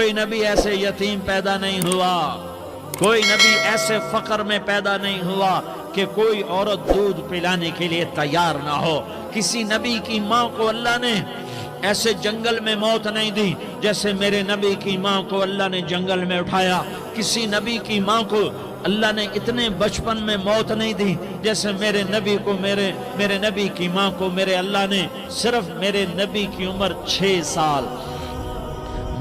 کوئی نبی ایسے یتیم پیدا نہیں ہوا، کوئی نبی ایسے فقر میں پیدا نہیں ہوا کہ کوئی عورت دودھ پلانے کے لیے تیار نہ ہو۔ کسی نبی کی ماں کو اللہ نے ایسے جنگل میں موت نہیں دی جیسے میرے نبی کی ماں کو اللہ نے جنگل میں اٹھایا۔ کسی نبی کی ماں کو اللہ نے اتنے بچپن میں موت نہیں دی جیسے میرے نبی کو میرے نبی کی ماں کو میرے اللہ نے صرف میرے نبی کی عمر 6 سال،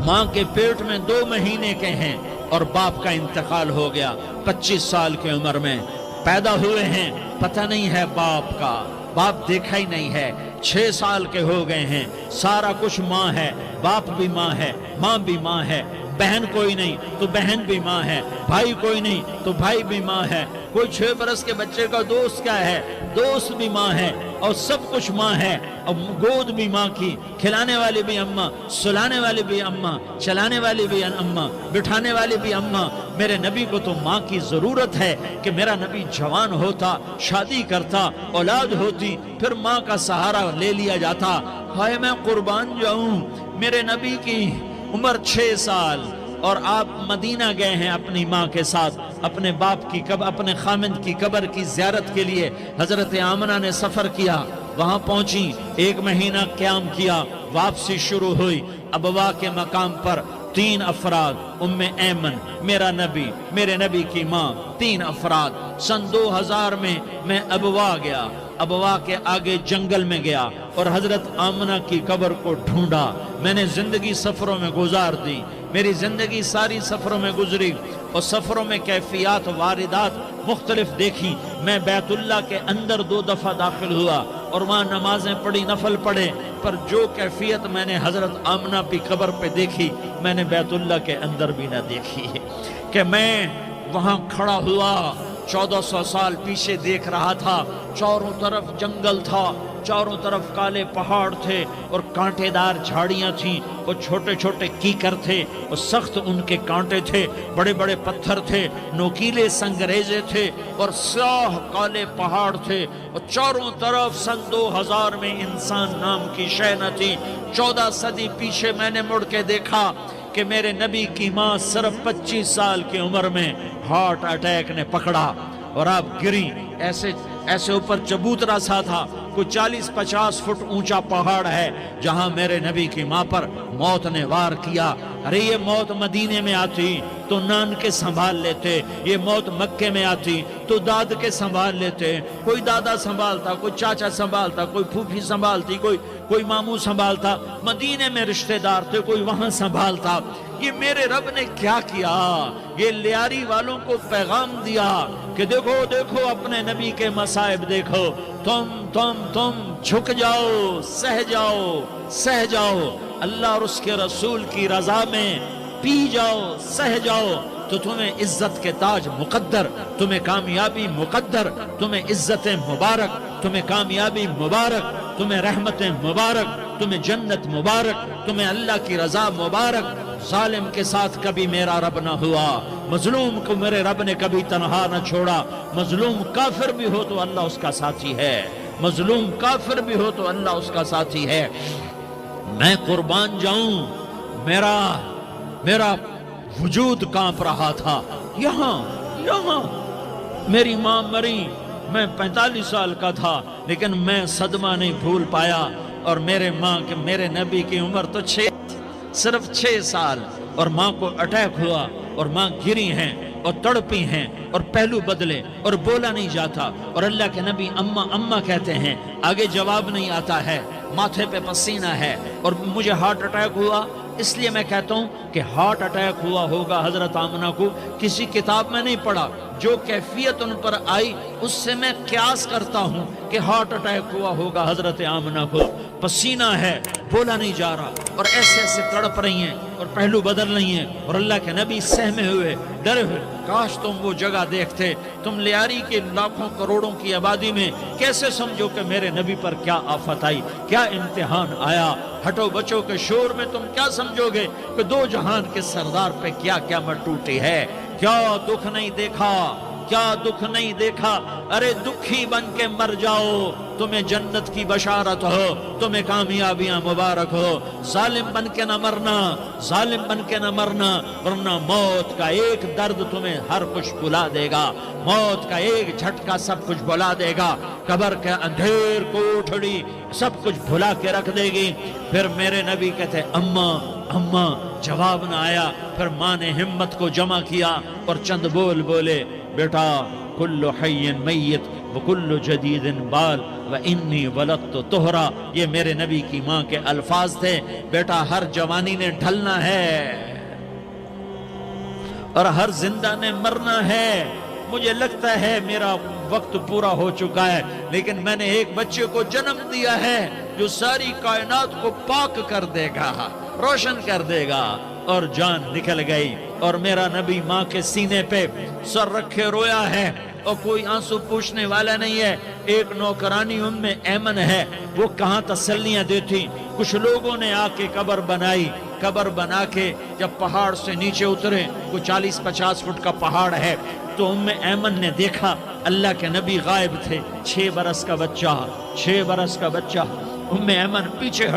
ماں کے پیٹ میں 2 مہینے کے ہیں اور باپ کا انتقال ہو گیا 25 سال کی عمر میں پیدا ہوئے ہیں، پتہ نہیں ہے باپ کا، باپ دیکھا ہی نہیں ہے، 6 سال کے ہو گئے ہیں، سارا کچھ ماں ہے، باپ بھی ماں ہے، ماں بھی ماں ہے، بہن کوئی نہیں تو بہن بھی ماں ہے، بھائی کوئی نہیں تو بھائی بھی ماں ہے، کوئی 6 برس کے بچے کا دوست کیا ہے، دوست بھی ماں ہے، اور سب کچھ ماں ہے، اور گود بھی ماں کی، کھلانے والی بھی اماں، سلانے والی بھی اماں، چلانے والی بھی اماں، بٹھانے والی بھی اماں۔ میرے نبی کو تو ماں کی ضرورت ہے کہ میرا نبی جوان ہوتا، شادی کرتا، اولاد ہوتی، پھر ماں کا سہارا لے لیا جاتا۔ ہائے میں قربان جاؤں، میرے نبی کی عمر 6 سال اور آپ مدینہ گئے ہیں اپنی ماں کے ساتھ، اپنے باپ کی اپنے خامند کی قبر کی زیارت کے لیے حضرت آمنہ نے سفر کیا، وہاں پہنچی، 1 مہینہ قیام کیا، واپسی شروع ہوئی، ابوا کے مقام پر 3 افراد، ام ایمن، میرا نبی، میرے نبی کی ماں، 3 افراد۔ سن 2000 میں ابوا گیا، ابوا کے آگے جنگل میں گیا اور حضرت آمنہ کی قبر کو ڈھونڈا۔ میں نے زندگی سفروں میں گزار دی، میری زندگی ساری سفروں میں گزری، اور سفروں میں کیفیات واردات مختلف دیکھی۔ میں بیت اللہ کے اندر 2 دفعہ داخل ہوا اور وہاں نمازیں پڑھی، نفل پڑھے، پر جو کیفیت میں نے حضرت آمنہ کی قبر پہ دیکھی میں نے بیت اللہ کے اندر بھی نہ دیکھی ہے، کہ میں وہاں کھڑا ہوا 1400 سال پیچھے دیکھ رہا تھا، چاروں طرف جنگل تھا، چاروں طرف کالے پہاڑ تھے اور کانٹے دار جھاڑیاں تھیں، اور چھوٹے چھوٹے کیکر تھے اور سخت ان کے کانٹے تھے، بڑے بڑے پتھر تھے، نوکیلے سنگریزے تھے اور سیاہ کالے پہاڑ تھے، اور چاروں طرف سن 2000 میں انسان نام کی شے نہ تھی۔ 14 صدی پیچھے میں نے مڑ کے دیکھا کہ میرے نبی کی ماں صرف 25 سال کی عمر میں ہارٹ اٹیک نے پکڑا اور آپ گری، ایسے اوپر چبوترا سا تھا، کوئی 40-50 فٹ اونچا پہاڑ ہے جہاں میرے نبی کی ماں پر موت نے وار کیا۔ ارے یہ موت مدینے میں آتی تو نان کے سنبھال لیتے، یہ موت مکے میں آتی تو داد کے سنبھال لیتے، کوئی دادا سنبھالتا، کوئی چاچا سنبھالتا، کوئی پھوپھی سنبھالتی، کوئی ماموں سنبھالتا، مدینے میں رشتہ دار تھے، کوئی وہاں سنبھالتا۔ یہ میرے رب نے کیا کیا؟ یہ لیاری والوں کو پیغام دیا کہ دیکھو دیکھو اپنے نبی کے مصائب دیکھو، تم جھک جاؤ، سہ جاؤ، اللہ اور اس کے رسول کی رضا میں پی جاؤ، سہ جاؤ، تو تمہیں عزت کے تاج مقدر، تمہیں کامیابی مقدر، تمہیں عزتیں مبارک، تمہیں کامیابی مبارک، تمہیں رحمتیں مبارک، تمہیں جنت مبارک، تمہیں اللہ کی رضا مبارک۔ ظالم کے ساتھ کبھی میرا رب نہ ہوا، مظلوم کو میرے رب نے کبھی تنہا نہ چھوڑا۔ مظلوم کافر بھی ہو تو اللہ اس کا ساتھی ہے، مظلوم کافر بھی ہو تو اللہ اس کا ساتھی ہے۔ میں قربان جاؤں، میرا وجود کانپ رہا تھا۔ یہاں میری ماں مری، میں 45 سال کا تھا، لیکن میں صدمہ نہیں بھول پایا، اور میرے نبی کی عمر تو صرف 6 سال، اور ماں کو اٹیک ہوا اور ماں گری ہیں اور تڑپی ہیں اور پہلو بدلے اور بولا نہیں جاتا، اور اللہ کے نبی اماں کہتے ہیں، آگے جواب نہیں آتا ہے، ماتھے پہ پسینہ ہے، اور مجھے ہارٹ اٹیک ہوا۔ اس لیے میں کہتا ہوں کہ ہارٹ اٹیک ہوا ہوگا حضرت آمنہ کو، کسی کتاب میں نہیں پڑھا، جو کیفیت ان پر آئی اس سے میں قیاس کرتا ہوں کہ ہارٹ اٹیک ہوا ہوگا حضرت آمنہ کو۔ پسینہ ہے، بولا نہیں جا رہا، اور ایسے تڑپ رہی ہیں اور پہلو بدل رہی ہیں، اور اللہ کے نبی سہمے ہوئے، ڈرے ہوئے۔ کاش تم وہ جگہ دیکھتے، تم لیاری کے لاکھوں کروڑوں کی آبادی میں کیسے سمجھو کہ میرے نبی پر کیا آفت آئی، کیا امتحان آیا۔ ہٹو بچوں کے شور میں تم کیا سمجھو گے کہ 2 جہان کے سردار پہ کیا قیامت ٹوٹی ہے۔ کیا دکھ نہیں دیکھا، کیا دکھ نہیں دیکھا ارے دکھی بن کے مر جاؤ، تمہیں جنت کی بشارت ہو، تمہیں کامیابیاں مبارک ہو۔ ظالم بن کے نہ مرنا، ظالم بن کے نہ مرنا، ورنہ موت کا ایک درد تمہیں ہر کچھ بھلا دے گا، موت کا ایک جھٹکا سب کچھ بھلا دے گا، قبر کے اندھیر کوٹھڑی سب کچھ بھلا کے رکھ دے گی۔ پھر میرے نبی کہتے اماں اماں، جواب نہ آیا۔ پھر ماں نے ہمت کو جمع کیا اور چند بول بولے، بیٹا کل حی میت وکل جدید بال وانی ولدت طہرا۔ یہ میرے نبی کی ماں کے الفاظ تھے، بیٹا ہر جوانی نے ڈھلنا ہے اور ہر زندہ نے مرنا ہے۔ مجھے لگتا ہے میرا وقت پورا ہو چکا ہے، لیکن میں نے ایک بچے کو جنم دیا ہے جو ساری کائنات کو پاک کر دے گا، روشن کر دے گا۔ اور جان نکل گئی، اور میرا نبی ماں کے سینے پہ سر رکھے رویا ہے، اور کوئی آنسو پوچھنے والا نہیں ہے۔ ایک نوکرانی ام ایمن ہے، وہ کہاں تسلیاں دیتی۔ کچھ لوگوں نے آ کے قبر بنائی، قبر بنا کے جب پہاڑ سے نیچے اترے، کوئی 40-50 فٹ کا پہاڑ ہے، تو ام ایمن نے دیکھا اللہ کے نبی غائب تھے، 6 برس کا بچہ، 6 برس کا بچہ۔ ام ایمن پیچھے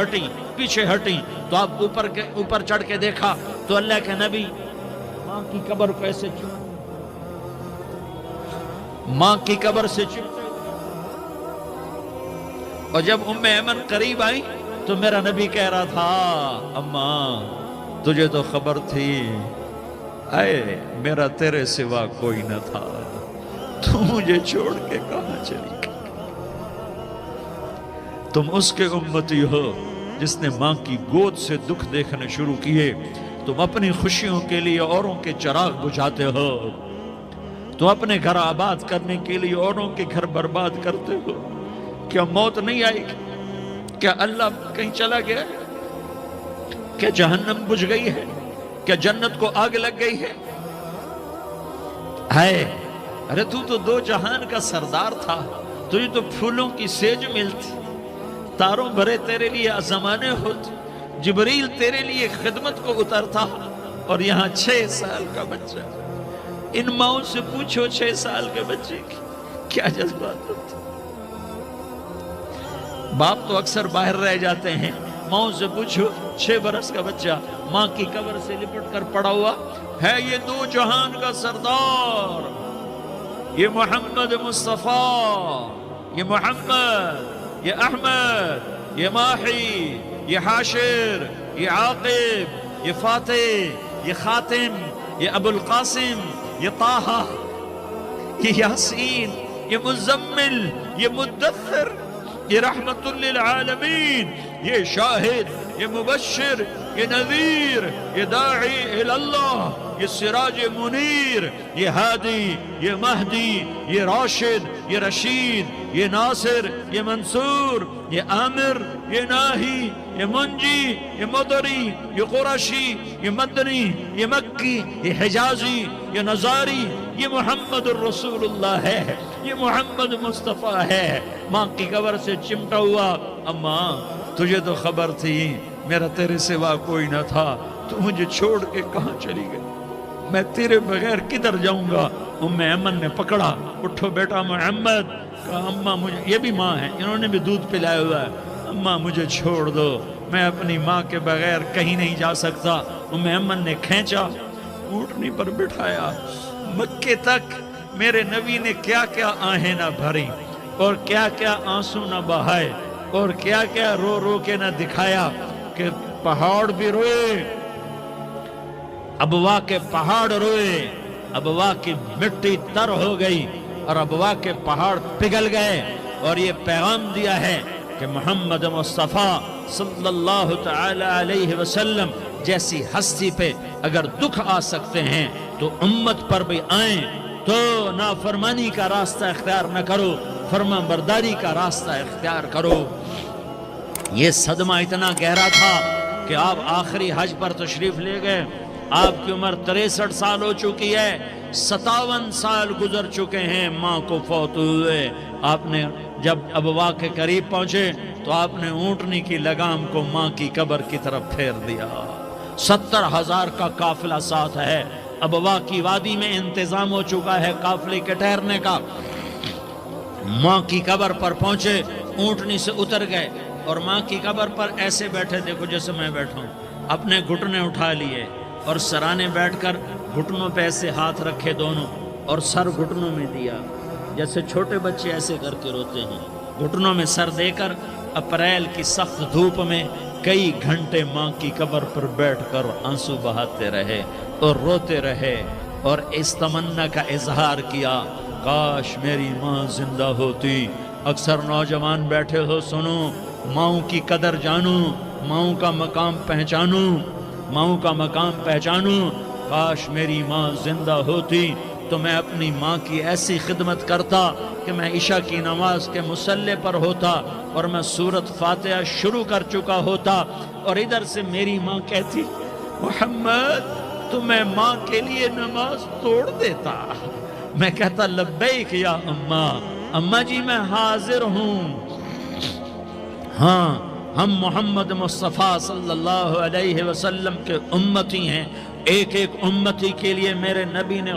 ہٹی تو آپ اوپر چڑھ کے دیکھا تو اللہ کے نبی ماں کی قبر کو ایسے ماں کی قبر سے چپتے، اور جب ام ایمن قریب آئی تو میرا نبی کہہ رہا تھا اماں تجھے تو خبر تھی، اے میرا تیرے سوا کوئی نہ تھا، تو مجھے چھوڑ کے کہاں چلی گئی؟ تم اس کے امتی ہو جس نے ماں کی گود سے دکھ دیکھنے شروع کیے، تم اپنی خوشیوں کے لیے اوروں کے چراغ بجھاتے ہو، تم اپنے گھر آباد کرنے کے لیے اوروں کے گھر برباد کرتے ہو۔ کیا موت نہیں آئے گی؟ کیا اللہ کہیں چلا گیا؟ کیا جہنم بجھ گئی ہے؟ کیا جنت کو آگ لگ گئی ہے؟ ارے تو 2 جہان کا سردار تھا، تجھے تو پھولوں کی سیج ملتی، تاروں بھرے تیرے لیے زمانے ہوتے، جبریل تیرے لیے خدمت کو اترتا، اور یہاں 6 سال کا بچہ۔ ان ماؤں سے پوچھو 6 سال کے بچے کی کیا جذبات ہوتے۔ باپ تو اکثر باہر رہ جاتے ہیں، ماؤں سے پوچھو 6 برس کا بچہ ماں کی قبر سے لپٹ کر پڑا ہوا ہے۔ یہ 2 جہان کا سردار، یہ محمد مصطفیٰ، یہ محمد، یہ احمد، یہ ماحی، یہ حاشر، یہ عاقب، یہ فاتح، یہ خاتم، یہ ابو القاسم، یہ طه، یہ یاسین، یہ مزمل، یہ مدثر، یہ رحمت للعالمین، یہ شاہد، یہ مبشر، یہ نذیر، یہ داعی اللہ، یہ سراج منیر، یہ ہادی، یہ مہدی، یہ راشد، یہ رشید، یہ ناصر، یہ منصور، یہ عامر، یہ ناہی، یہ منجی، یہ مدری، یہ قرشی، یہ مدنی، یہ مکی، یہ حجازی، یہ نظاری، یہ محمد الرسول اللہ ہے، یہ محمد مصطفیٰ ہے۔ ماں کی قبر سے چمٹا ہوا، اماں تجھے تو خبر تھی میرا تیرے سوا کوئی نہ تھا، تو مجھے چھوڑ کے کہاں چلی گئی؟ میں تیرے بغیر کدھر جاؤں گا؟ ام ایمن نے پکڑا، اٹھو بیٹا محمد، کہا اماں مجھے، یہ بھی ماں ہے، انہوں نے بھی دودھ پلایا ہوا ہے، اماں مجھے چھوڑ دو، میں اپنی ماں کے بغیر کہیں نہیں جا سکتا۔ ام ایمن نے کھینچا، اونٹنی پر بٹھایا، مکے تک میرے نبی نے کیا کیا آہیں نہ بھری، اور کیا کیا آنسو نہ بہائے، اور کیا کیا رو رو کے نہ دکھایا کہ پہاڑ بھی روئے، ابوا کے پہاڑ روئے، ابوا کی مٹی تر ہو گئی اور ابوا کے پہاڑ پگھل گئے، اور یہ پیغام دیا ہے کہ محمد مصطفیٰ صلی اللہ تعالی علیہ وسلم جیسی ہستی پہ اگر دکھ آ سکتے ہیں تو امت پر بھی آئیں، تو نافرمانی کا راستہ اختیار نہ کرو، فرما برداری کا راستہ اختیار کرو۔ یہ صدمہ اتنا گہرا تھا کہ آپ آخری حج پر تشریف لے گئے، آپ کی عمر 63 سال ہو چکی ہے، 57 سال گزر چکے ہیں ماں کو فوت ہوئے۔ آپ نے جب ابوا کے قریب پہنچے تو آپ نے اونٹنی کی لگام کو ماں کی قبر کی طرف پھیر دیا۔ 70,000 کا قافلہ ساتھ ہے، ابوا کی وادی میں انتظام ہو چکا ہے قافلے کے ٹھہرنے کا۔ ماں کی قبر پر پہنچے، اونٹنی سے اتر گئے اور ماں کی قبر پر ایسے بیٹھے، دیکھو جیسے میں بیٹھا ہوں، اپنے گھٹنے اٹھا لیے اور سرانے بیٹھ کر گھٹنوں پہ ایسے ہاتھ رکھے دونوں اور سر گھٹنوں میں دیا، جیسے چھوٹے بچے ایسے کر کے روتے ہیں، گھٹنوں میں سر دے کر اپریل کی سخت دھوپ میں کئی گھنٹے ماں کی قبر پر بیٹھ کر آنسو بہاتے رہے اور روتے رہے اور اس تمنا کا اظہار کیا، کاش میری ماں زندہ ہوتی۔ اکثر نوجوان بیٹھے ہو، سنو، ماؤں کی قدر جانو، ماؤں کا مقام پہچانو، ماؤں کا مقام پہچانو۔ کاش میری ماں زندہ ہوتی تو میں اپنی ماں کی ایسی خدمت کرتا کہ میں عشاء کی نماز کے مصلی پر ہوتا اور میں سورۃ فاتحہ شروع کر چکا ہوتا اور ادھر سے میری ماں کہتی، محمد تو میں ماں کے لیے نماز توڑ دیتا۔ میں کہتا، لبیک یا اماں، اماں جی میں حاضر ہوں۔ ہاں، ہم محمد مصطفیٰ صلی اللہ علیہ وسلم کے امتی ہیں، ایک ایک امتی کے لیے میرے نبی نے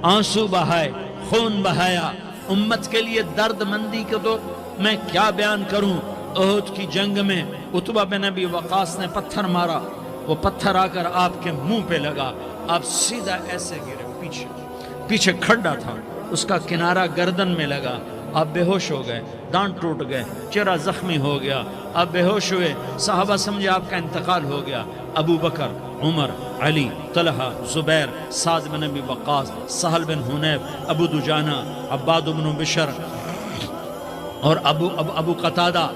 آنسو بہائے، خون بہایا، امت کے لیے درد مندی کے تو میں کیا بیان کروں۔ احد کی جنگ میں عتبہ بن ابی وقاص نے پتھر مارا، وہ پتھر آ کر آپ کے منہ پہ لگا، آپ سیدھا ایسے گرے، پیچھے کھڈا تھا، اس کا کنارہ گردن میں لگا، آپ بے ہوش ہو گئے، دانت ٹوٹ گئے، چہرہ زخمی ہو گیا، آپ بے ہوش ہوئے، صحابہ سمجھے آپ کا انتقال ہو گیا۔ ابو بکر، عمر، علی، طلحہ، زبیر، سعد بن ابی وقاص، سہل بن حنیف، ابو دجانہ، عباد بن بشر اور ابو قتادہ،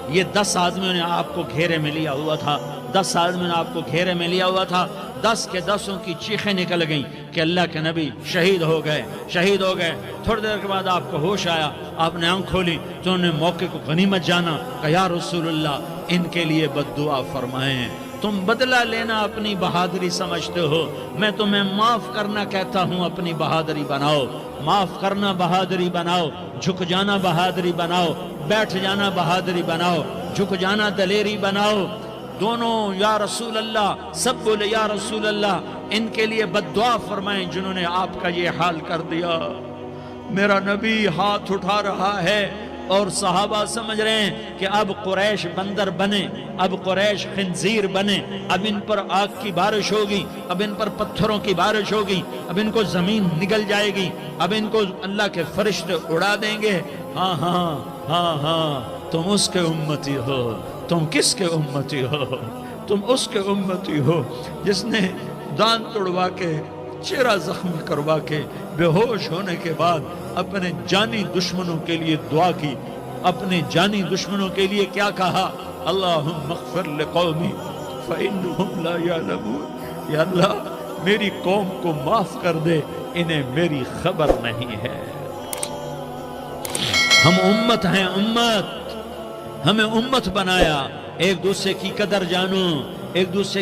یہ 10 آدمیوں نے آپ کو گھیرے میں لیا ہوا تھا، 10 آدمیوں نے آپ کو گھیرے میں لیا ہوا تھا، 10 کے 10 کی چیخیں نکل گئیں کہ اللہ کے نبی شہید ہو گئے، شہید ہو گئے۔ تھوڑی دیر کے بعد آپ کو ہوش آیا، آپ نے آنکھ کھولی تو انہوں نے موقع کو غنیمت جانا کہ یا رسول اللہ ان کے لیے بد دعا فرمائیں، تم بدلہ لینا اپنی بہادری سمجھتے ہو، میں تمہیں معاف کرنا کہتا ہوں، اپنی بہادری بناؤ، معاف کرنا بہادری بناؤ، جھک جانا بہادری بناؤ، بیٹھ جانا بہادری بناؤ، جھک جانا دلیری بناؤ۔ دونوں یا رسول اللہ، سب بولے یا رسول اللہ، ان کے لیے بد دعا فرمائیں جنہوں نے آپ کا یہ حال کر دیا۔ میرا نبی ہاتھ اٹھا رہا ہے اور صحابہ سمجھ رہے ہیں کہ اب قریش بندر بنے، اب قریش خنزیر بنے، اب ان پر آگ کی بارش ہوگی، اب ان پر پتھروں کی بارش ہوگی، اب ان کو زمین نگل جائے گی، اب ان کو اللہ کے فرشتے اڑا دیں گے۔ ہاں ہاں ہاں ہاں، تم اس کے امتی ہو، تم کس کے امتی ہو؟ تم اس کے امتی ہو جس نے دانت توڑوا کے، چہرہ زخمی کروا کے، بے ہوش ہونے کے بعد اپنے جانی دشمنوں کے لیے دعا کی، اپنے جانی دشمنوں کے لیے کیا کہا؟ اللہم اغفر لقومی فإنہم لا یعلمون، یا اللہ میری قوم کو معاف کر دے، انہیں میری خبر نہیں ہے۔ ہم امت ہیں، امت، ہمیں امت بنایا، ایک دوسرے کی قدر جانو، ایک دوسرے